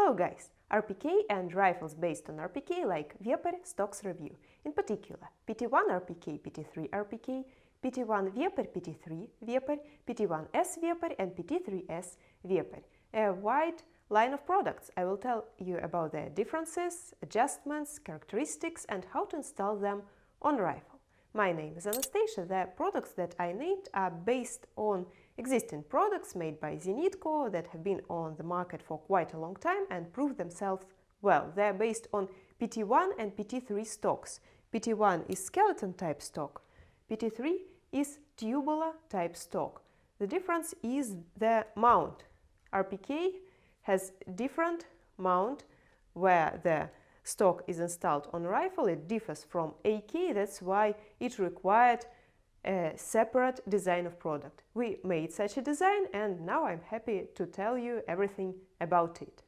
Hello guys! RPK and rifles based on RPK like Vepr Stocks review. In particular, PT1 RPK, PT3 RPK, PT1 Vepr, PT3 Vepr, PT1S Vepr and PT3S Vepr. A wide line of products. I will tell you about their differences, adjustments, characteristics and how to install them on rifle. My name is Anastasia. The products that I named are based on existing products made by Zenitco that have been on the market for quite a long time and proved themselves well. They are based on PT1 and PT3 stocks. PT1 is skeleton type stock, PT3 is tubular type stock. The difference is the mount. RPK has different mount where the stock is installed on rifle. It differs from AK, that's why it required a separate design of product. We made such a design and now I'm happy to tell you everything about it.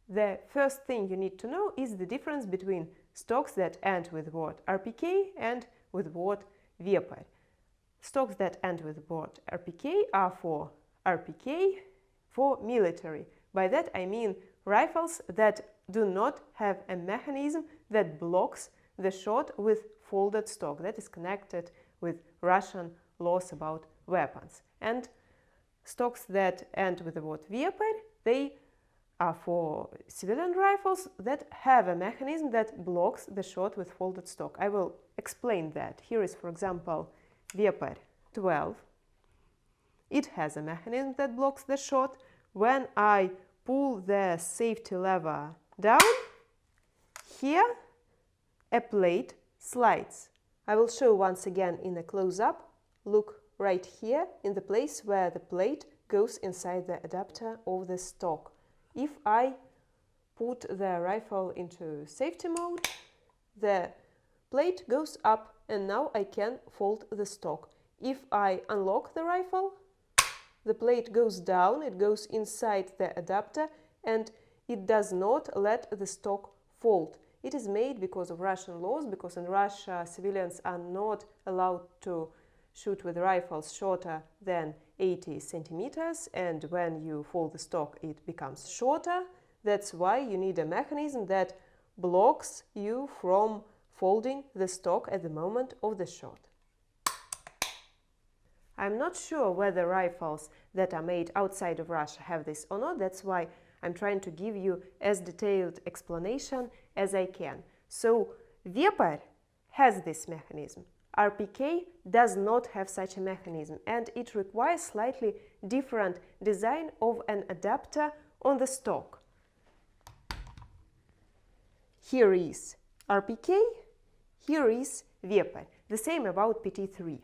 The first thing you need to know is the difference between stocks that end with word RPK and with word Vepr. Stocks that end with word RPK are for RPK, for military. By that I mean rifles that do not have a mechanism that blocks the shot with folded stock that is connected with Russian laws about weapons. And stocks that end with the word Vepr, they are for civilian rifles that have a mechanism that blocks the shot with folded stock. I will explain that. Here is, for example, Vepr 12. It has a mechanism that blocks the shot. When I pull the safety lever down, here a plate slides. I will show once again in a close-up. Look right here in the place where the plate goes inside the adapter of the stock. If I put the rifle into safety mode, the plate goes up and now I can fold the stock. If I unlock the rifle, the plate goes down, it goes inside the adapter and it does not let the stock fold. It is made because of Russian laws, because in Russia civilians are not allowed to shoot with rifles shorter than 80 centimeters, and when you fold the stock it becomes shorter. That's why you need a mechanism that blocks you from folding the stock at the moment of the shot. I'm not sure whether rifles that are made outside of Russia have this or not. That's why I'm trying to give you as detailed explanation as I can. So Vepr has this mechanism. RPK does not have such a mechanism and it requires slightly different design of an adapter on the stock. Here is RPK, here is Vepr. The same about PT3.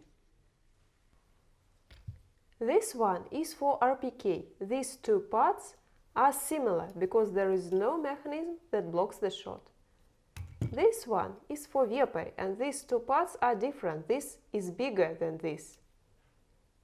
This one is for RPK. These two parts are similar because there is no mechanism that blocks the shot. This one is for Vepr and these two parts are different. This is bigger than this.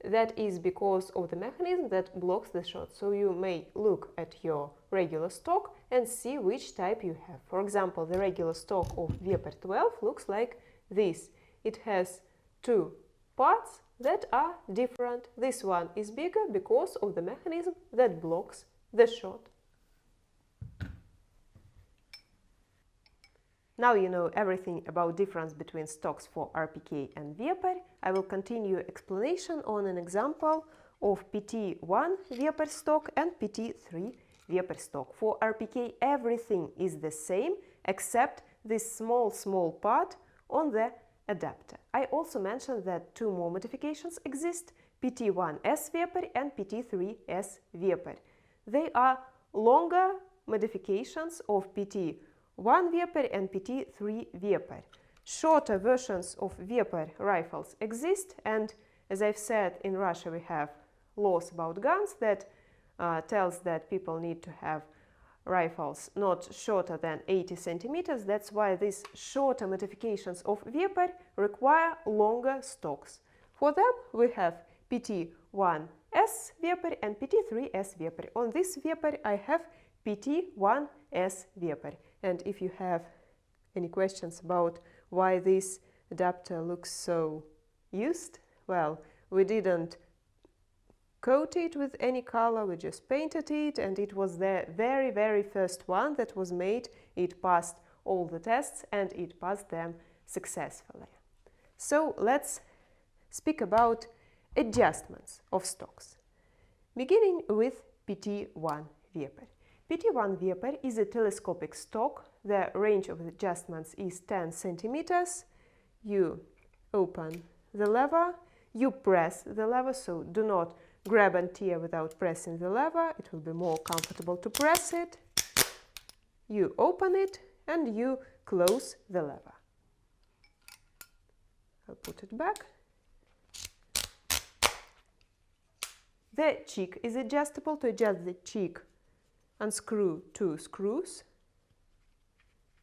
That is because of the mechanism that blocks the shot. So you may look at your regular stock and see which type you have. For example, the regular stock of Vepr 12 looks like this. It has two parts that are different. This one is bigger because of the mechanism that blocks the shot. Now you know everything about difference between stocks for RPK and Vepr. I will continue explanation on an example of PT1 Vepr stock and PT3 Vepr stock. For RPK everything is the same except this small part on the adapter. I also mentioned that two more modifications exist, PT1S Vepr and PT3S Vepr. They are longer modifications of PT1 Vepr and PT3 Vepr. Shorter versions of Vepr rifles exist, and as I've said, in Russia we have laws about guns that tells that people need to have rifles not shorter than 80 centimeters. That's why these shorter modifications of Vepr require longer stocks. For them we have PT1S Vepr and PT3S Vepr. On this Vepr I have PT1S Vepr. And if you have any questions about why this adapter looks so used, well, we didn't coat it with any color, we just painted it, and it was the very, very first one that was made. It passed all the tests and it passed them successfully. So let's speak about adjustments of stocks. Beginning with PT1 Vepr. PT1 Vepr is a telescopic stock. The range of adjustments is 10 centimeters. You open the lever, you press the lever, so do not grab and tear without pressing the lever. It will be more comfortable to press it. You open it and you close the lever. I'll put it back. The cheek is adjustable. To adjust the cheek, unscrew 2 screws.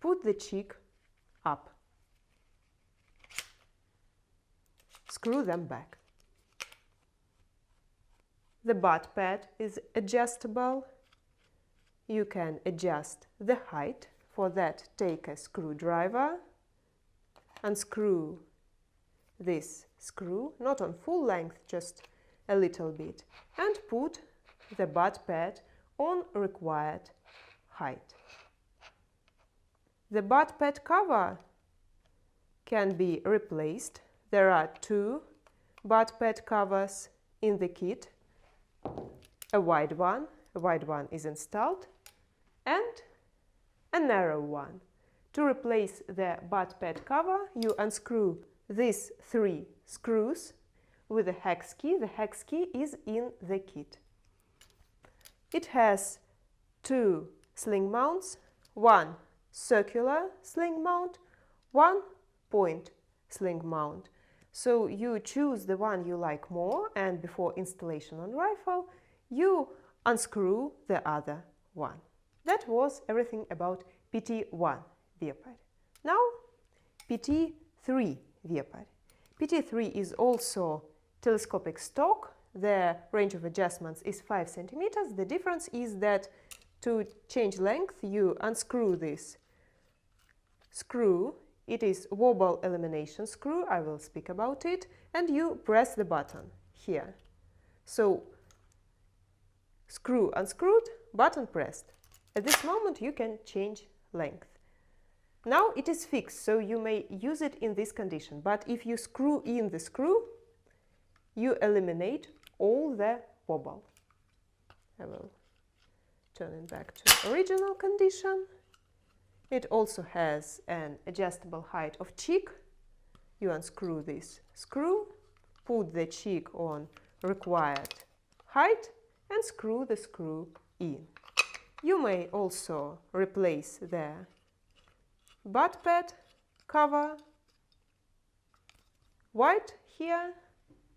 Put the cheek up. Screw them back. The butt pad is adjustable. You can adjust the height. For that, take a screwdriver, unscrew this screw, not on full length, just a little bit, and put the butt pad on required height. The butt pad cover can be replaced. There are 2 butt pad covers in the kit. A wide one is installed, and a narrow one. To replace the butt pad cover, you unscrew these 3 screws with a hex key. The hex key is in the kit. It has 2 sling mounts, 1 circular sling mount, 1 point sling mount. So you choose the one you like more, and before installation on rifle, you unscrew the other one. That was everything about PT1 Vepr. Now PT3 Vepr. PT3 is also telescopic stock. The range of adjustments is 5 centimeters. The difference is that to change length, you unscrew this screw. It is wobble elimination screw. I will speak about it. And you press the button here. So screw unscrewed, button pressed. At this moment, you can change length. Now it is fixed, so you may use it in this condition. But if you screw in the screw, you eliminate all the wobble. I will turn it back to original condition. It also has an adjustable height of cheek. You unscrew this screw, put the cheek on required height, and screw the screw in. You may also replace the butt pad cover, wide here,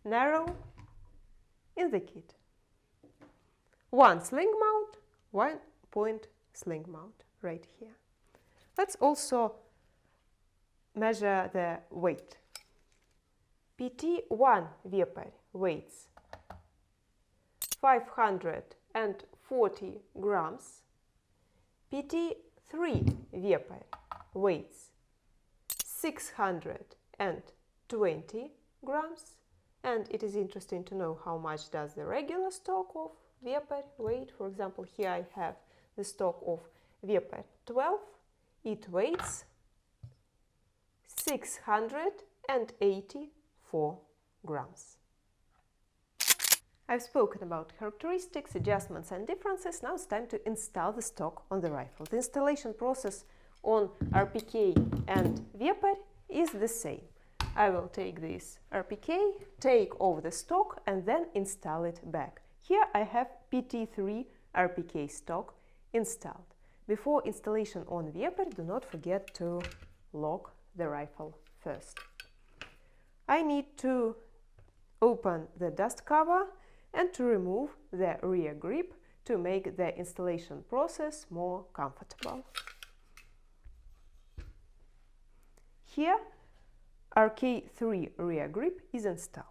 narrow in the kit. 1 sling mount, 1 point sling mount right here. Let's also measure the weight. PT1 Vepr weighs 540 grams. PT3 Vepr weighs 620 grams. And it is interesting to know how much does the regular stock of Vepr weight. For example, here I have the stock of Vepr 12. It weighs 684 grams. I've spoken about characteristics, adjustments and differences. Now it's time to install the stock on the rifle. The installation process on RPK and Vepr is the same. I will take this RPK, take off the stock and then install it back. Here I have PT3 RPK stock installed. Before installation on Vepr, do not forget to lock the rifle first. I need to open the dust cover and to remove the rear grip to make the installation process more comfortable. Here, RK3 rear grip is installed.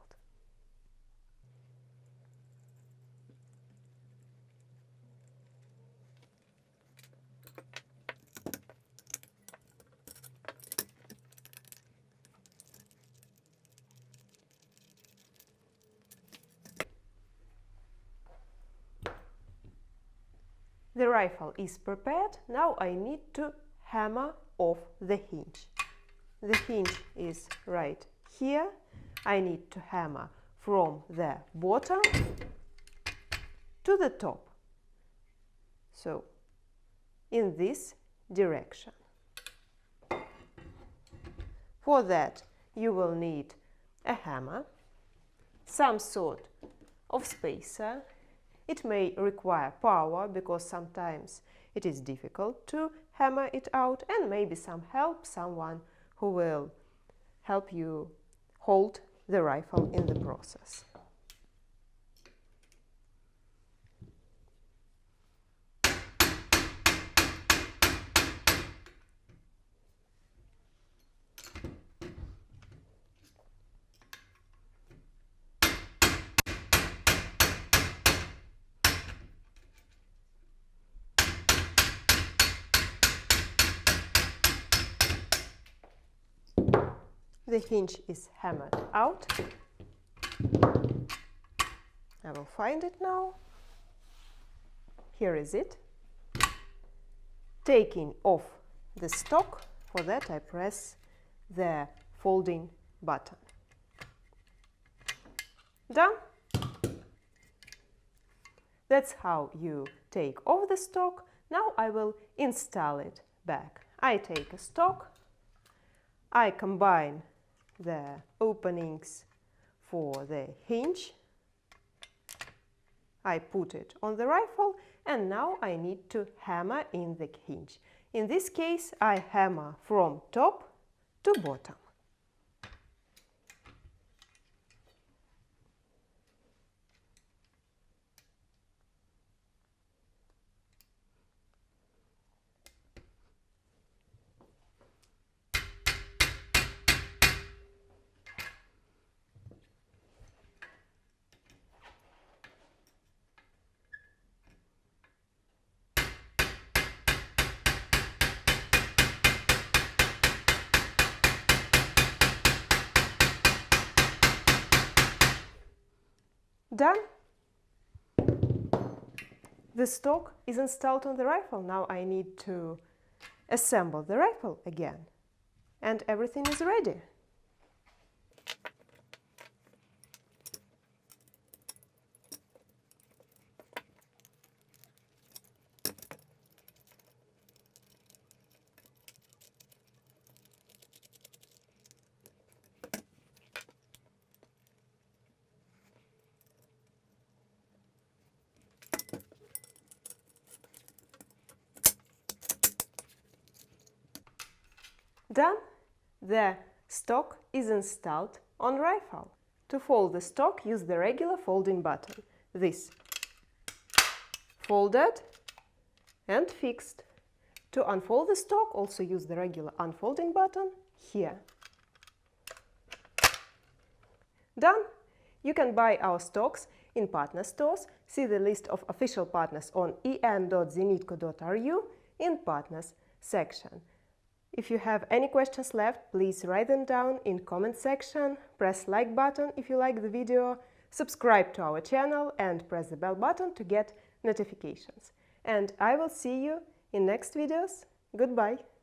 The rifle is prepared. Now I need to hammer off the hinge. The hinge is right here. I need to hammer from the bottom to the top. So, in this direction. For that, you will need a hammer, some sort of spacer. It may require power because sometimes it is difficult to hammer it out, and maybe some help, someone who will help you hold the rifle in the process. The hinge is hammered out. I will find it now. Here is it. Taking off the stock, for that I press the folding button. Done. That's how you take off the stock. Now I will install it back. I take a stock, I combine the openings for the hinge, I put it on the rifle, and now I need to hammer in the hinge. In this case, I hammer from top to bottom. Done. The stock is installed on the rifle. Now I need to assemble the rifle again, and everything is ready. Done. The stock is installed on rifle. To fold the stock, use the regular folding button. This. Folded and fixed. To unfold the stock, also use the regular unfolding button here. Done. You can buy our stocks in partner stores. See the list of official partners on en.zenitco.ru in partners section. If you have any questions left, please write them down in comment section, press like button if you like the video, subscribe to our channel and press the bell button to get notifications. And I will see you in next videos. Goodbye!